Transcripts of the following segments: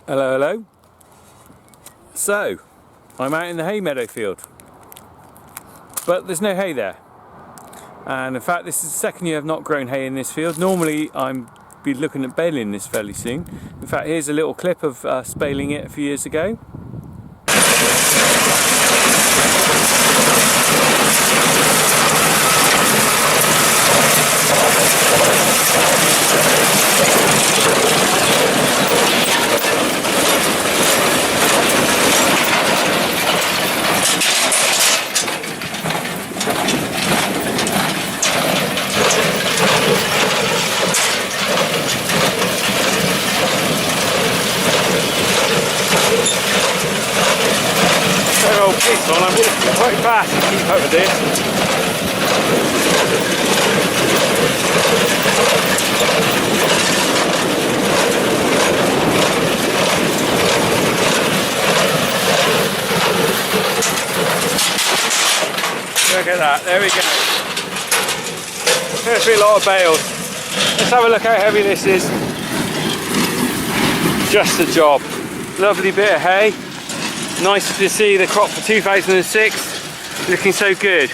Hello, hello. So, I'm out in the hay meadow field, but there's no hay there. And in fact, this is the second year I've not grown hay in this field. Normally, I'm be looking at baling this fairly soon. In fact, here's a little clip of us baling it a few years ago. Old piece on, I'm walking quite fast to keep up with this. Look at that, there we go. There's been a lot of bales. Let's have a look how heavy this is. Just a job. Lovely bit of hay. Nice to see the crop for 2006 looking so good.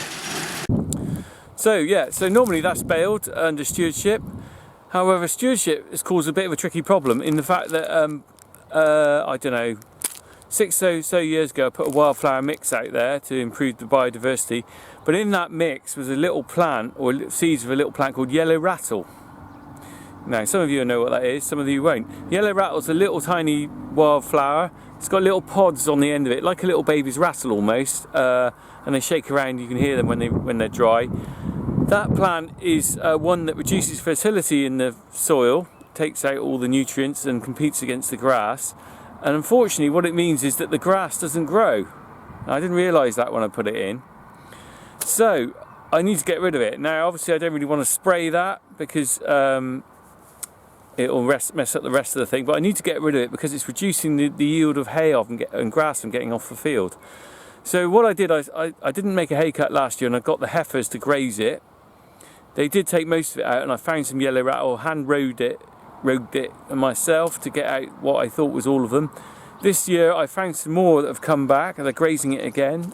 So yeah, so normally that's baled under stewardship. However, stewardship has caused a bit of a tricky problem in the fact that I don't know, 6 or so years ago I put a wildflower mix out there to improve the biodiversity, but in that mix was a little plant, or seeds of a little plant called yellow rattle. Now some of you know what that is, some of you won't. Yellow rattle's a little tiny wildflower. It's got little pods on the end of it, like a little baby's rattle almost, and they shake around. You can hear them when they're dry. That plant is one that reduces fertility in the soil, takes out all the nutrients and competes against the grass. And unfortunately, what it means is that the grass doesn't grow. I didn't realise that when I put it in. So I need to get rid of it. Now, obviously, I don't really want to spray that because it'll mess up the rest of the thing, but I need to get rid of it because it's reducing the yield of hay off and grass from getting off the field. So what I did, I didn't make a hay cut last year, and I got the heifers to graze it. They did take most of it out, and I found some yellow rattle, hand rode it myself to get out what I thought was all of them. This year I found some more that have come back, and they're grazing it again.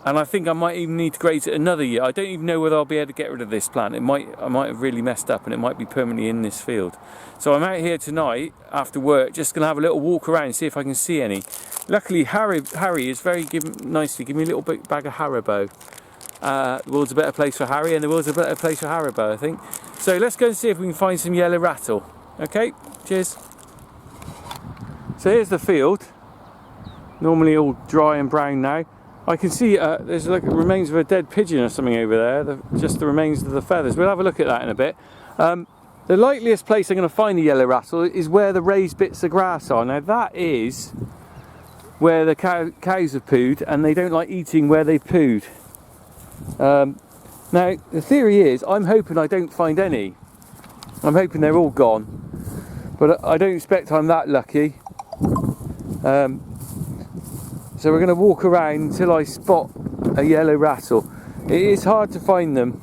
And I think I might even need to graze it another year. I don't even know whether I'll be able to get rid of this plant. I might have really messed up and it might be permanently in this field. So I'm out here tonight after work, just going to have a little walk around and see if I can see any. Luckily Harry is very nicely giving me a little bag of Haribo. The world's a better place for Harry, and the world's a better place for Haribo, I think. So let's go and see if we can find some yellow rattle. Okay, cheers. So here's the field. Normally all dry and brown now. I can see there's like remains of a dead pigeon or something over there, just the remains of the feathers. We'll have a look at that in a bit. The likeliest place I'm going to find the yellow rattle is where the raised bits of grass are. Now that is where the cows have pooed, and they don't like eating where they've pooed. Now the theory is, I'm hoping I don't find any. I'm hoping they're all gone, but I don't expect I'm that lucky. So we're going to walk around until I spot a yellow rattle. It is hard to find them.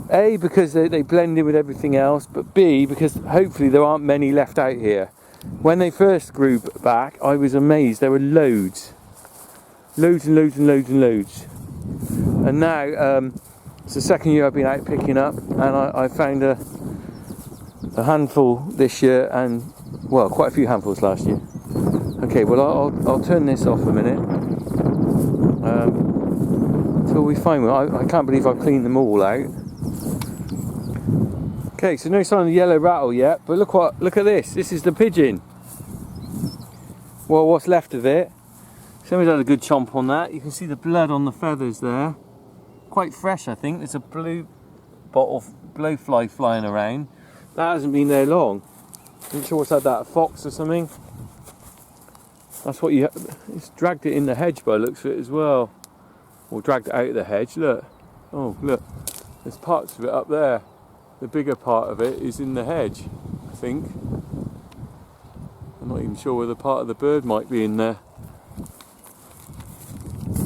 A, because they blend in with everything else, but B, because hopefully there aren't many left out here. When they first grew back, I was amazed. There were loads. Loads and loads and loads and loads. And now, it's the second year I've been out picking up, and I found a handful this year, and well, quite a few handfuls last year. Okay, well I'll turn this off a minute until we find one. I can't believe I've cleaned them all out. Okay, so no sign of the yellow rattle yet, but look at this. This is the pigeon. Well, what's left of it. Somebody's had a good chomp on that. You can see the blood on the feathers there. Quite fresh, I think. There's a blowfly flying around. That hasn't been there long. I'm not sure what's had that, a fox or something. That's what it's dragged it in the hedge by the looks of it as well. Or dragged it out of the hedge, look. Oh, look. There's parts of it up there. The bigger part of it is in the hedge, I think. I'm not even sure whether part of the bird might be in there.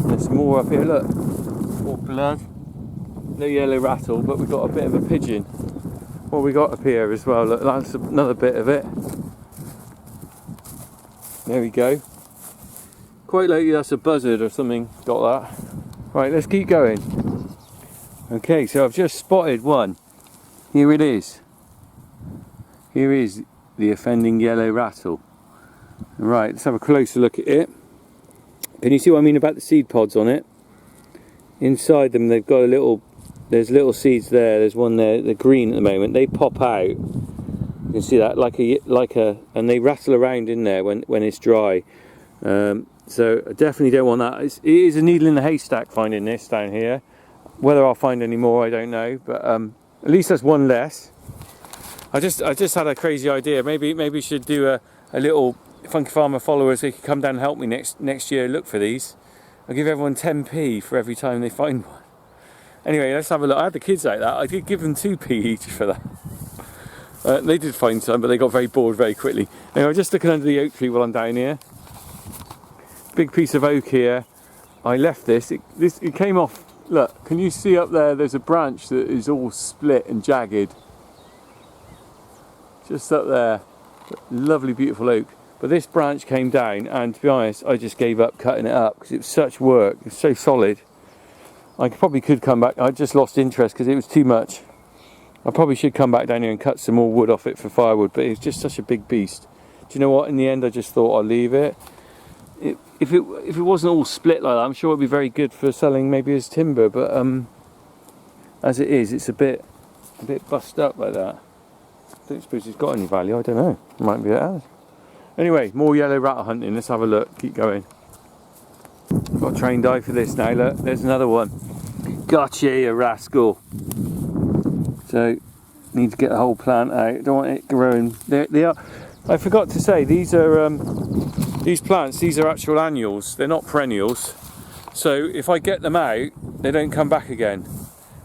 There's more up here, look. More blood. No yellow rattle, but we've got a bit of a pigeon. what we got up here as well. Look, that's another bit of it. There we go. Quite likely that's a buzzard or something got that. Right, let's keep going. Okay, so I've just spotted one. Here it is. Here is the offending yellow rattle. Right, let's have a closer look at it. Can you see what I mean about the seed pods on it? Inside them they've got there's little seeds there. There's one there, they're green at the moment. They pop out. You can see that and they rattle around in there when it's dry. So I definitely don't want that. It is a needle in the haystack finding this down here. Whether I'll find any more, I don't know. But at least that's one less. I just had a crazy idea. Maybe we should do a little Funky Farmer followers. They could come down and help me next year look for these. I'll give everyone 10p for every time they find one. Anyway, let's have a look. I had the kids like that. I did give them 2p each for that. They did find some, but they got very bored very quickly. Anyway, I'm just looking under the oak tree while I'm down here. Big piece of oak here. I left this. It came off. Look, can you see up there? There's a branch that is all split and jagged. Just up there. Lovely, beautiful oak. But this branch came down, and to be honest, I just gave up cutting it up because it was such work. It's so solid. I probably could come back. I just lost interest because it was too much. I probably should come back down here and cut some more wood off it for firewood, but it's just such a big beast. Do you know what? In the end, I just thought I'll leave it. If it wasn't all split like that, I'm sure it'd be very good for selling maybe as timber. But as it is, it's a bit bust up like that. I don't suppose it's got any value. I don't know. Might be it has. Anyway, more yellow rattle hunting. Let's have a look. Keep going. Got a trained eye for this now. Look, there's another one. Gotcha, you rascal. So, need to get the whole plant out. Don't want it growing. They are. I forgot to say these are these plants. These are actual annuals. They're not perennials. So if I get them out, they don't come back again,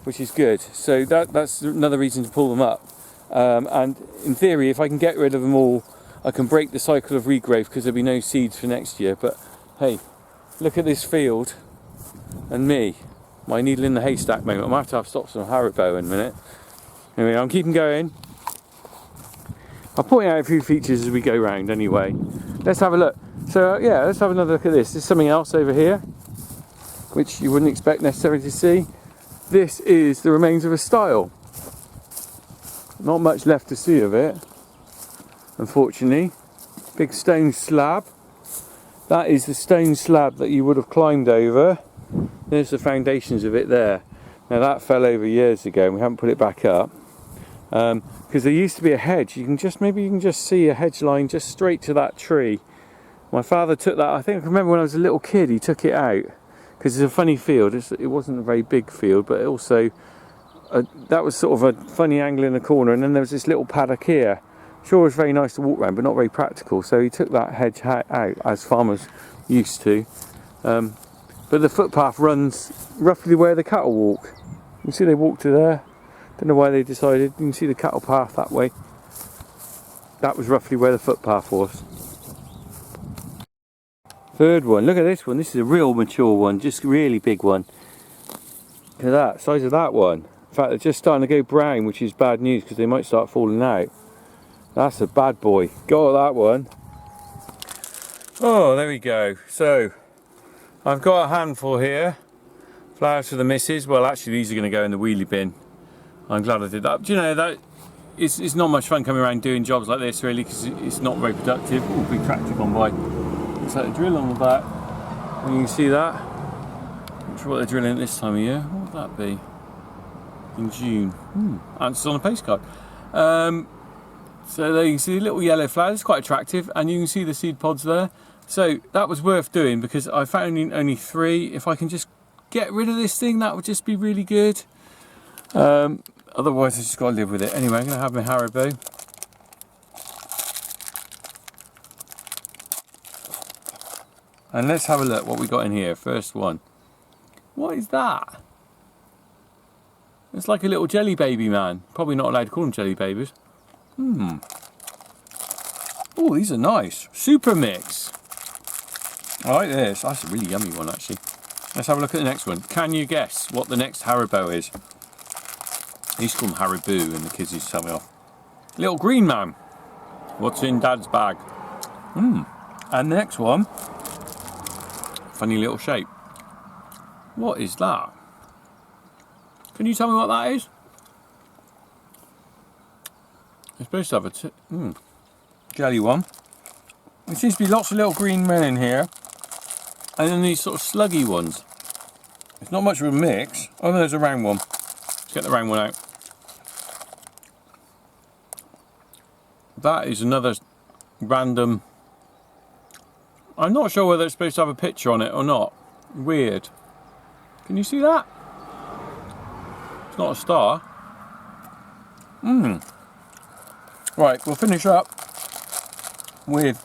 which is good. So that's another reason to pull them up. And in theory, if I can get rid of them all, I can break the cycle of regrowth because there'll be no seeds for next year. But hey, look at this field and me, my needle in the haystack moment. I might have to stop some Haribo in a minute. Anyway, I'm keeping going. I'll point out a few features as we go round anyway. Let's have a look. So yeah, let's have another look at this. There's something else over here, which you wouldn't expect necessarily to see. This is the remains of a stile. Not much left to see of it, unfortunately. Big stone slab. That is the stone slab that you would have climbed over. There's the foundations of it there. Now that fell over years ago and we haven't put it back up. Because there used to be a hedge. Maybe you can just see a hedge line just straight to that tree. My father took that. I think I remember when I was a little kid he took it out because it's a funny field. It wasn't a very big field, but also that was sort of a funny angle in the corner, and then there was this little paddock here. Sure, it was very nice to walk around, but not very practical. So he took that hedge out, as farmers used to. But the footpath runs roughly where the cattle walk. You can see they walk to there. Don't know why they decided. You can see the cattle path that way. That was roughly where the footpath was. Third one. Look at this one. This is a real mature one. Just a really big one. Look at that. Size of that one. In fact, they're just starting to go brown, which is bad news because they might start falling out. That's a bad boy. Got that one. Oh, there we go. So, I've got a handful here. Flowers for the missus. Well, actually, these are going to go in the wheelie bin. I'm glad I did that. Do you know that it's not much fun coming around doing jobs like this really because it's not very productive. Oh, big tractor gone by. Looks like a drill on the back. And you can see that. Not sure what they're drilling at this time of year. What would that be? In June. Answers on a postcard. So there you can see the little yellow flowers. It's quite attractive, and you can see the seed pods there. So that was worth doing because I found only 3. If I can just get rid of this thing, that would just be really good. Otherwise I just got to live with it. Anyway, I'm going to have my Haribo. And let's have a look what we got in here. First one. What is that? It's like a little jelly baby man. Probably not allowed to call them jelly babies. Oh, these are nice. Super mix. I like this. That's a really yummy one actually. Let's have a look at the next one. Can you guess what the next Haribo is? I used to call him Haribo, and the kids used to tell me off. Little green man. What's in Dad's bag? And the next one, funny little shape. What is that? Can you tell me what that is? It's supposed to have a jelly one. There seems to be lots of little green men in here. And then these sort of sluggy ones. It's not much of a mix. Oh no, there's a round one. Let's get the round one out. That is another random... I'm not sure whether it's supposed to have a picture on it or not. Weird. Can you see that? It's not a star. Right, we'll finish up with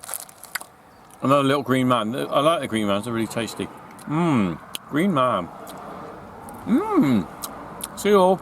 another little green man. I like the green mans, they're really tasty. Green man. See you all.